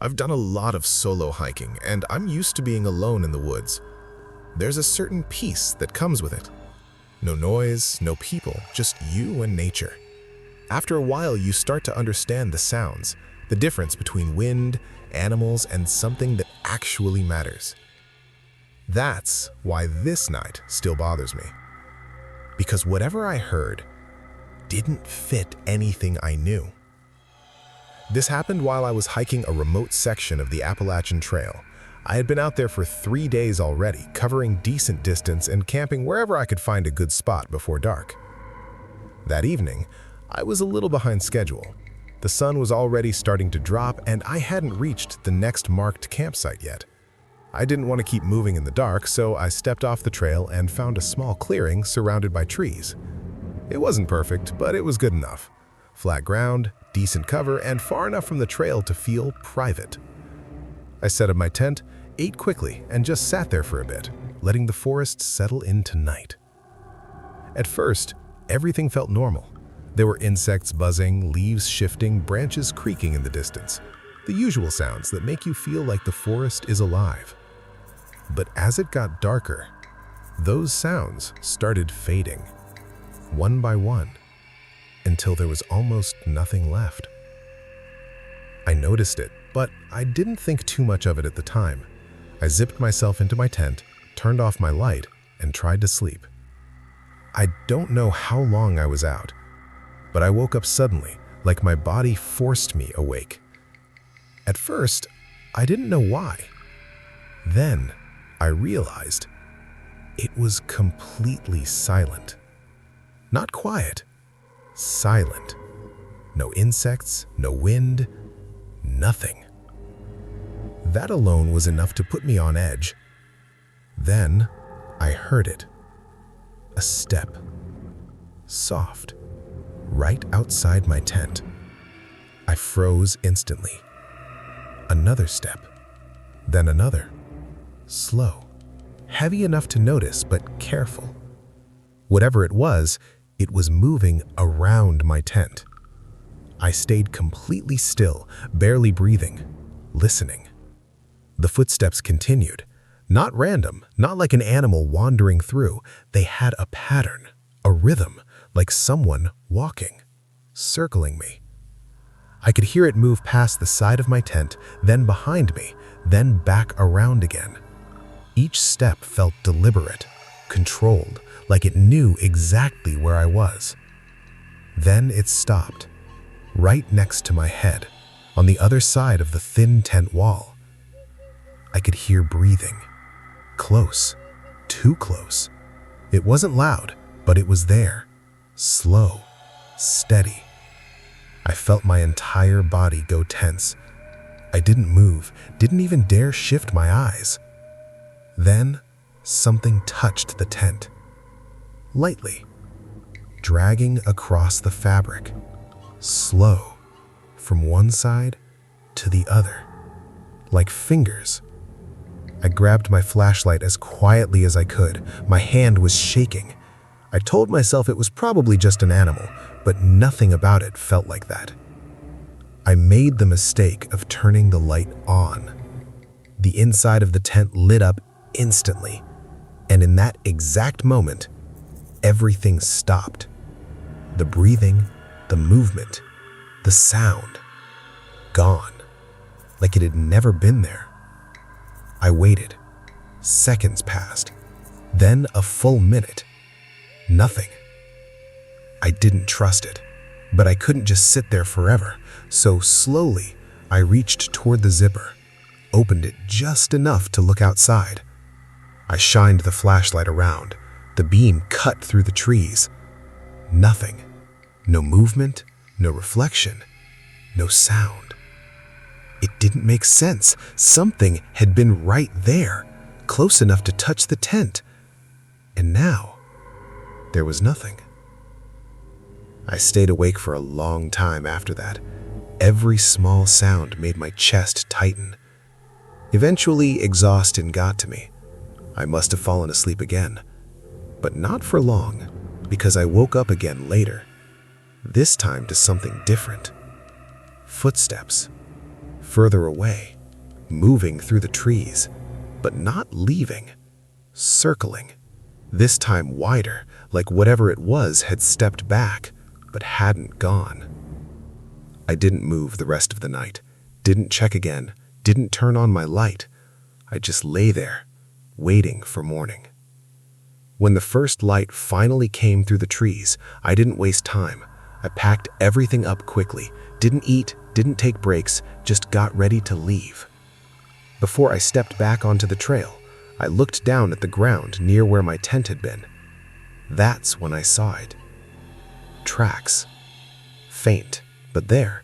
I've done a lot of solo hiking, and I'm used to being alone in the woods. There's a certain peace that comes with it. No noise, no people, just you and nature. After a while, you start to understand the sounds, the difference between wind, animals, and something that actually matters. That's why this night still bothers me. Because whatever I heard didn't fit anything I knew. This happened while I was hiking a remote section of the Appalachian Trail. I had been out there for 3 days already, covering decent distance and camping wherever I could find a good spot before dark. That evening, I was a little behind schedule. The sun was already starting to drop, and I hadn't reached the next marked campsite yet. I didn't want to keep moving in the dark, so I stepped off the trail and found a small clearing surrounded by trees. It wasn't perfect, but it was good enough. Flat ground, decent cover, and far enough from the trail to feel private. I set up my tent, ate quickly, and just sat there for a bit, letting the forest settle into night. At first, everything felt normal. There were insects buzzing, leaves shifting, branches creaking in the distance. The usual sounds that make you feel like the forest is alive. But as it got darker, those sounds started fading, one by one, until there was almost nothing left. I noticed it, but I didn't think too much of it at the time. I zipped myself into my tent, turned off my light, and tried to sleep. I don't know how long I was out, but I woke up suddenly, like my body forced me awake. At first, I didn't know why. Then, I realized it was completely silent. Not quiet, silent. No insects, no wind, nothing. That alone was enough to put me on edge. Then, I heard it. A step. Soft. Right outside my tent. I froze instantly. Another step. Then another. Slow. Heavy enough to notice, but careful. Whatever it was moving around my tent. I stayed completely still, barely breathing, listening. The footsteps continued. Not random, not like an animal wandering through. They had a pattern, a rhythm, like someone walking, circling me. I could hear it move past the side of my tent, then behind me, then back around again. Each step felt deliberate, controlled, like it knew exactly where I was. Then it stopped, right next to my head, on the other side of the thin tent wall. I could hear breathing. Close, too close. It wasn't loud, but it was there. Slow, steady. I felt my entire body go tense. I didn't move, didn't even dare shift my eyes. Then, something touched the tent. Lightly, dragging across the fabric. Slow, from one side to the other, like fingers. I grabbed my flashlight as quietly as I could. My hand was shaking. I told myself it was probably just an animal, but nothing about it felt like that. I made the mistake of turning the light on. The inside of the tent lit up instantly, and in that exact moment, everything stopped. The breathing, the movement, the sound, gone, like it had never been there. I waited. Seconds passed, then a full minute. Nothing. I didn't trust it, but I couldn't just sit there forever, so slowly I reached toward the zipper, opened it just enough to look outside. I shined the flashlight around. The beam cut through the trees. Nothing. No movement, no reflection, no sound. It didn't make sense. Something had been right there, close enough to touch the tent. And now, there was nothing. I stayed awake for a long time after that. Every small sound made my chest tighten. Eventually, exhaustion got to me. I must have fallen asleep again. But not for long, because I woke up again later. This time to something different. Footsteps. further away, moving through the trees, but not leaving, circling, this time wider, like whatever it was had stepped back, but hadn't gone. I didn't move the rest of the night, didn't check again, didn't turn on my light. I just lay there, waiting for morning. When the first light finally came through the trees, I didn't waste time. I packed everything up quickly, didn't eat, didn't take breaks, just got ready to leave. Before I stepped back onto the trail, I looked down at the ground near where my tent had been. That's when I saw it. Tracks. Faint, but there.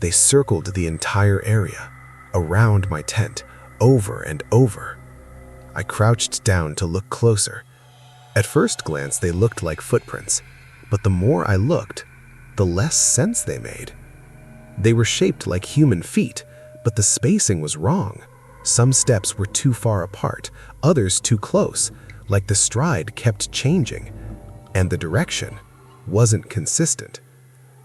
They circled the entire area, around my tent, over and over. I crouched down to look closer. At first glance, they looked like footprints, but the more I looked, the less sense they made. They were shaped like human feet, but the spacing was wrong. Some steps were too far apart, others too close, like the stride kept changing, and the direction wasn't consistent.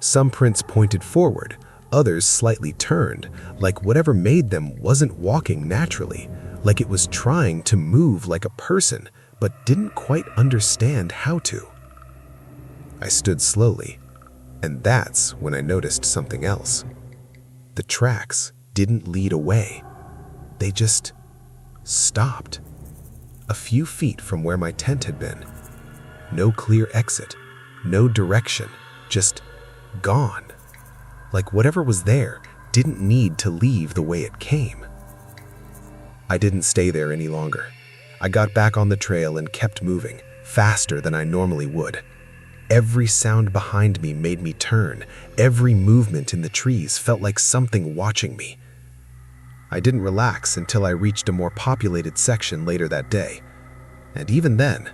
Some prints pointed forward, others slightly turned, like whatever made them wasn't walking naturally, like it was trying to move like a person, but didn't quite understand how to. I stood slowly, and that's when I noticed something else. The tracks didn't lead away. They just stopped, a few feet from where my tent had been. No clear exit, no direction, just gone. Like whatever was there didn't need to leave the way it came. I didn't stay there any longer. I got back on the trail and kept moving, faster than I normally would. Every sound behind me made me turn. Every movement in the trees felt like something watching me. I didn't relax until I reached a more populated section later that day. And even then,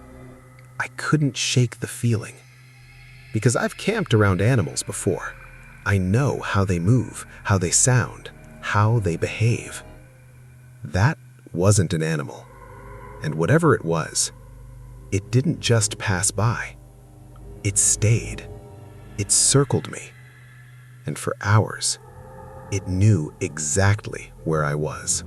I couldn't shake the feeling. Because I've camped around animals before. I know how they move, how they sound, how they behave. That wasn't an animal. And whatever it was, it didn't just pass by. It stayed. It circled me. And for hours, it knew exactly where I was.